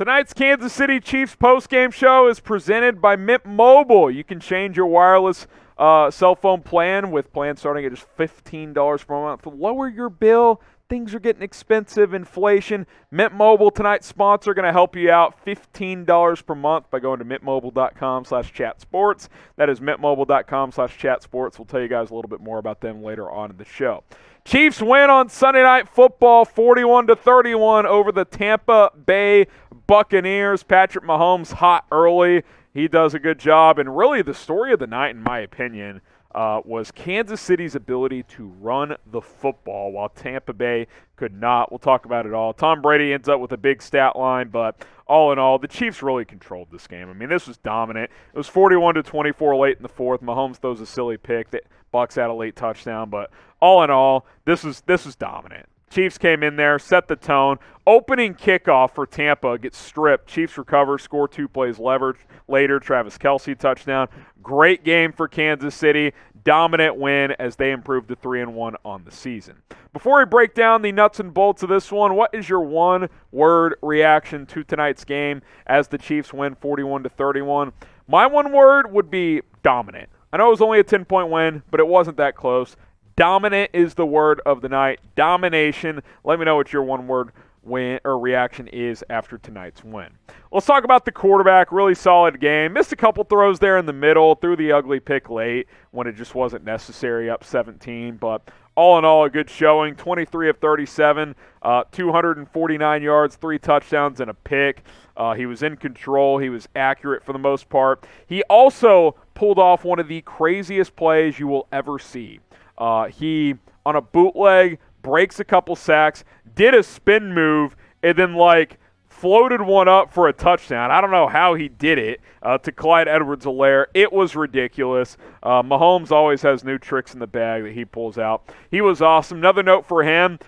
Tonight's Kansas City Chiefs postgame show is presented by Mint Mobile. You can change your wireless cell phone plan with plans starting at just $15 per month. Lower your bill. Things are getting expensive, inflation. Mint Mobile, tonight's sponsor, going to help you out $15 per month by going to mintmobile.com/chatsports. That is mintmobile.com/chatsports. We'll tell you guys a little bit more about them later on in the show. Chiefs win on Sunday Night Football 41-31 over the Tampa Bay Buccaneers. Patrick Mahomes hot early. He does a good job. And really the story of the night, in my opinion, was Kansas City's ability to run the football while Tampa Bay could not. We'll talk about it all. Tom Brady ends up with a big stat line, but all in all, the Chiefs really controlled this game. I mean, this was dominant. It was 41-24 late in the fourth. Mahomes throws a silly pick. The Bucs had a late touchdown, but all in all, this was dominant. Chiefs came in there, set the tone. Opening kickoff for Tampa gets stripped. Chiefs recover, score 2 plays later. Travis Kelce touchdown. Great game for Kansas City. Dominant win as they improved to 3-1 on the season. Before we break down the nuts and bolts of this one, what is your one-word reaction to tonight's game as the Chiefs win 41-31? My one word would be dominant. I know it was only a 10-point win, but it wasn't that close. Dominant is the word of the night. Domination. Let me know what your one-word win or reaction is after tonight's win. Let's talk about the quarterback. Really solid game. Missed a couple throws there in the middle. Threw the ugly pick late when it just wasn't necessary, up 17. But all in all, a good showing. 23 of 37, 249 yards, 3 touchdowns, and a pick. He was in control. He was accurate for the most part. He also pulled off one of the craziest plays you will ever see. He, on a bootleg, breaks a couple sacks, did a spin move, and then, floated one up for a touchdown. I don't know how he did it to Clyde Edwards-Helaire. It was ridiculous. Mahomes always has new tricks in the bag that he pulls out. He was awesome. Another note for him,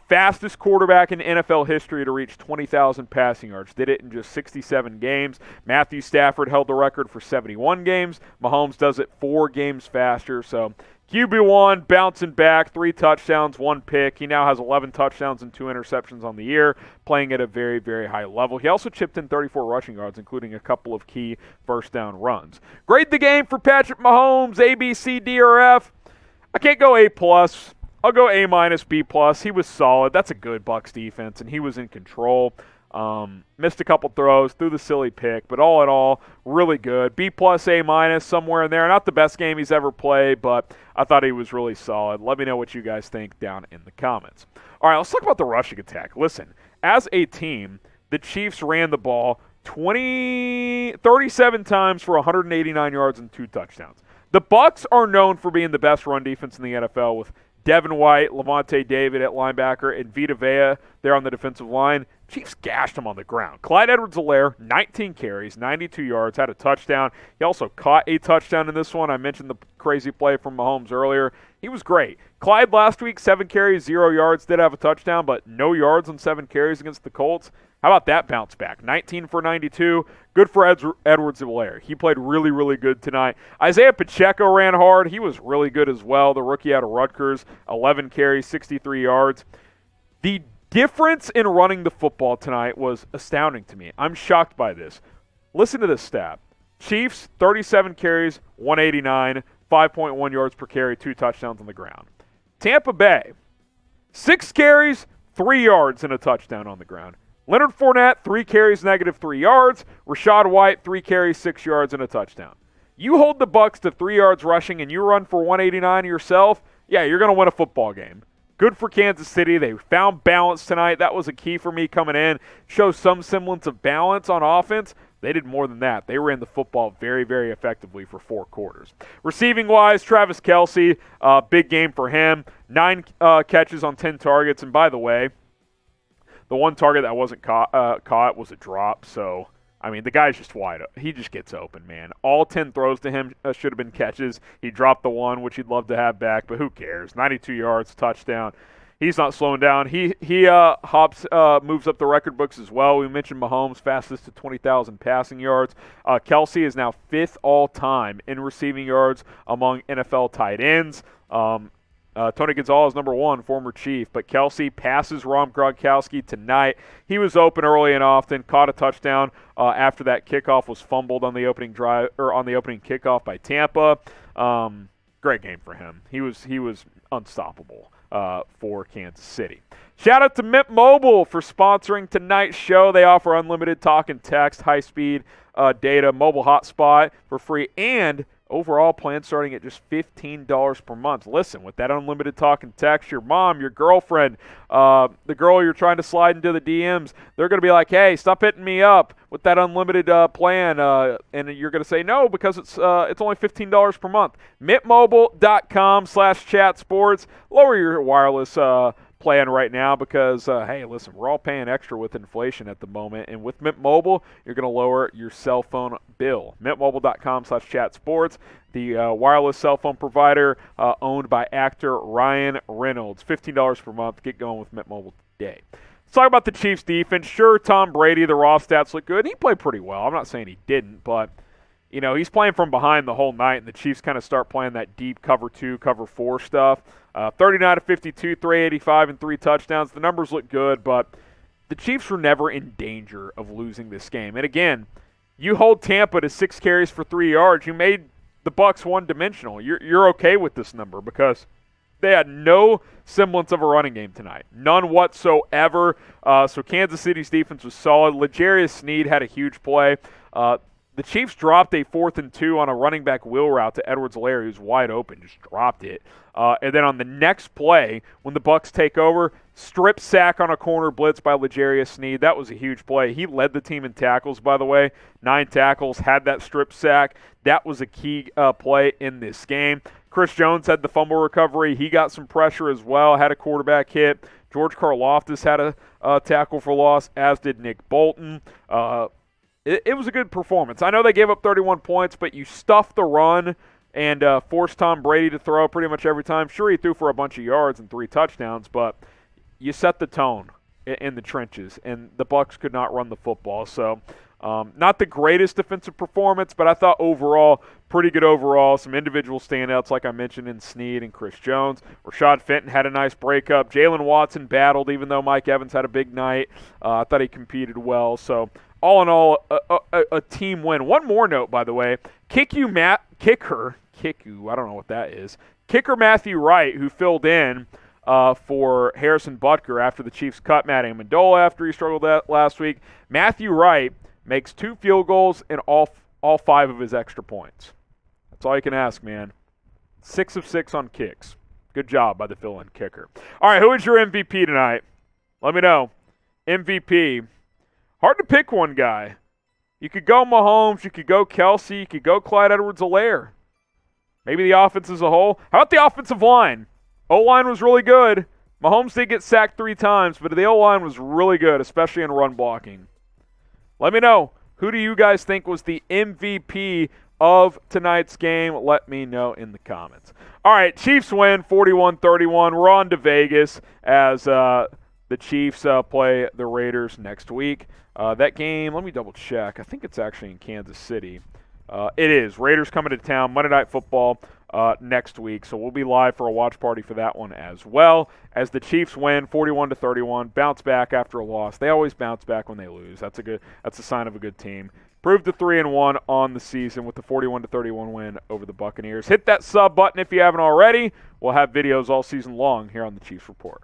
fastest quarterback in NFL history to reach 20,000 passing yards. Did it in just 67 games. Matthew Stafford held the record for 71 games. Mahomes does it 4 games faster, so QB1 bouncing back, 3 touchdowns, 1 pick. He now has 11 touchdowns and 2 interceptions on the year, playing at a very, very high level. He also chipped in 34 rushing yards, including a couple of key first down runs. Grade the game for Patrick Mahomes, A, B, C, D, or F. I can't go A+. I'll go A-, B+. He was solid. That's a good Bucs defense, and he was in control. Missed a couple throws, threw the silly pick, but all in all, really good. B+, A-, somewhere in there. Not the best game he's ever played, but I thought he was really solid. Let me know what you guys think down in the comments. All right, let's talk about the rushing attack. Listen, as a team, the Chiefs ran the ball 37 times for 189 yards and 2 touchdowns. The Bucs are known for being the best run defense in the NFL with Devin White, Levante David at linebacker, and Vita Vea there on the defensive line. Chiefs gashed him on the ground. Clyde Edwards-Helaire, 19 carries, 92 yards, had a touchdown. He also caught a touchdown in this one. I mentioned the crazy play from Mahomes earlier. He was great. Clyde last week, 7 carries, 0 yards, did have a touchdown, but no yards on 7 carries against the Colts. How about that bounce back? 19 for 92. Good for Edwards-Helaire. He played really, really good tonight. Isiah Pacheco ran hard. He was really good as well. The rookie out of Rutgers, 11 carries, 63 yards. The difference in running the football tonight was astounding to me. I'm shocked by this. Listen to this stat. Chiefs, 37 carries, 189, 5.1 yards per carry, 2 touchdowns on the ground. Tampa Bay, 6 carries, 3 yards, and a touchdown on the ground. Leonard Fournette, 3 carries, -3 yards. Rachaad White, 3 carries, 6 yards, and a touchdown. You hold the Bucs to 3 yards rushing and you run for 189 yourself, yeah, you're going to win a football game. Good for Kansas City. They found balance tonight. That was a key for me coming in. Show some semblance of balance on offense. They did more than that. They ran the football very, very effectively for 4 quarters. Receiving-wise, Travis Kelce, big game for him. 9 catches on 10 targets. And by the way, the one target that wasn't caught was a drop. So, I mean, the guy's just wide open. He just gets open, man. All 10 throws to him should have been catches. He dropped the one, which he'd love to have back, but who cares? 92 yards, touchdown. He's not slowing down. He moves up the record books as well. We mentioned Mahomes, fastest to 20,000 passing yards. Kelce is now 5th all-time in receiving yards among NFL tight ends. Tony Gonzalez, number 1, former Chief. But Kelce passes Rob Gronkowski tonight. He was open early and often, caught a touchdown after that kickoff was fumbled on the opening drive or on the opening kickoff by Tampa. Great game for him. He was unstoppable for Kansas City. Shout out to Mint Mobile for sponsoring tonight's show. They offer unlimited talk and text, high-speed data, mobile hotspot for free, and overall plan starting at just $15 per month. Listen, with that unlimited talk and text, your mom, your girlfriend, the girl you're trying to slide into the DMs, they're going to be like, hey, stop hitting me up with that unlimited plan. And you're going to say no because it's only $15 per month. MintMobile.com/chatsports. Lower your wireless plan right now because, hey, listen, we're all paying extra with inflation at the moment. And with Mint Mobile, you're going to lower your cell phone bill. MintMobile.com/chatsports, the wireless cell phone provider owned by actor Ryan Reynolds. $15 per month. Get going with Mint Mobile today. Let's talk about the Chiefs' defense. Sure, Tom Brady, the raw stats look good. He played pretty well. I'm not saying he didn't, but you know, he's playing from behind the whole night, and the Chiefs kind of start playing that deep cover 2, cover 4 stuff. 39 of 52, 385, and 3 touchdowns. The numbers look good, but the Chiefs were never in danger of losing this game. And again, you hold Tampa to 6 carries for 3 yards. You made the Bucs one-dimensional. You're okay with this number because they had no semblance of a running game tonight. None whatsoever. So Kansas City's defense was solid. L'Jarius Sneed had a huge play. The Chiefs dropped a 4th and 2 on a running back wheel route to Edwards-Helaire, who's wide open, just dropped it. And then on the next play, when the Bucs take over, strip sack on a corner blitz by L'Jarius Sneed. That was a huge play. He led the team in tackles, by the way. 9 tackles, had that strip sack. That was a key play in this game. Chris Jones had the fumble recovery. He got some pressure as well, had a quarterback hit. George Karlaftis had a tackle for loss, as did Nick Bolton. It was a good performance. I know they gave up 31 points, but you stuffed the run and forced Tom Brady to throw pretty much every time. Sure, he threw for a bunch of yards and 3 touchdowns, but you set the tone in the trenches, and the Bucs could not run the football. So not the greatest defensive performance, but I thought overall, pretty good overall. Some individual standouts, like I mentioned, in Sneed and Chris Jones. Rashad Fenton had a nice breakup. Jalen Watson battled, even though Mike Evans had a big night. I thought he competed well. So all in all, a team win. One more note, by the way. Kicker, I don't know what that is. Kicker Matthew Wright, who filled in for Harrison Butker after the Chiefs cut Matt Amendola after he struggled last week. Matthew Wright makes 2 field goals and all 5 of his extra points. That's all you can ask, man. 6 of 6 on kicks. Good job by the fill-in kicker. All right, who is your MVP tonight? Let me know. MVP. Hard to pick one guy. You could go Mahomes, you could go Kelce, you could go Clyde Edwards-Helaire. Maybe the offense as a whole. How about the offensive line? O-line was really good. Mahomes did get sacked 3 times, but the O-line was really good, especially in run blocking. Let me know. Who do you guys think was the MVP of tonight's game? Let me know in the comments. All right, Chiefs win 41-31. We're on to Vegas as the Chiefs play the Raiders next week. That game, let me double check. I think it's actually in Kansas City. It is. Raiders coming to town, Monday Night Football next week. So we'll be live for a watch party for that one as well. As the Chiefs win 41-31, bounce back after a loss. They always bounce back when they lose. That's a sign of a good team. Proved to 3-1 on the season with the 41-31 win over the Buccaneers. Hit that sub button if you haven't already. We'll have videos all season long here on the Chiefs Report.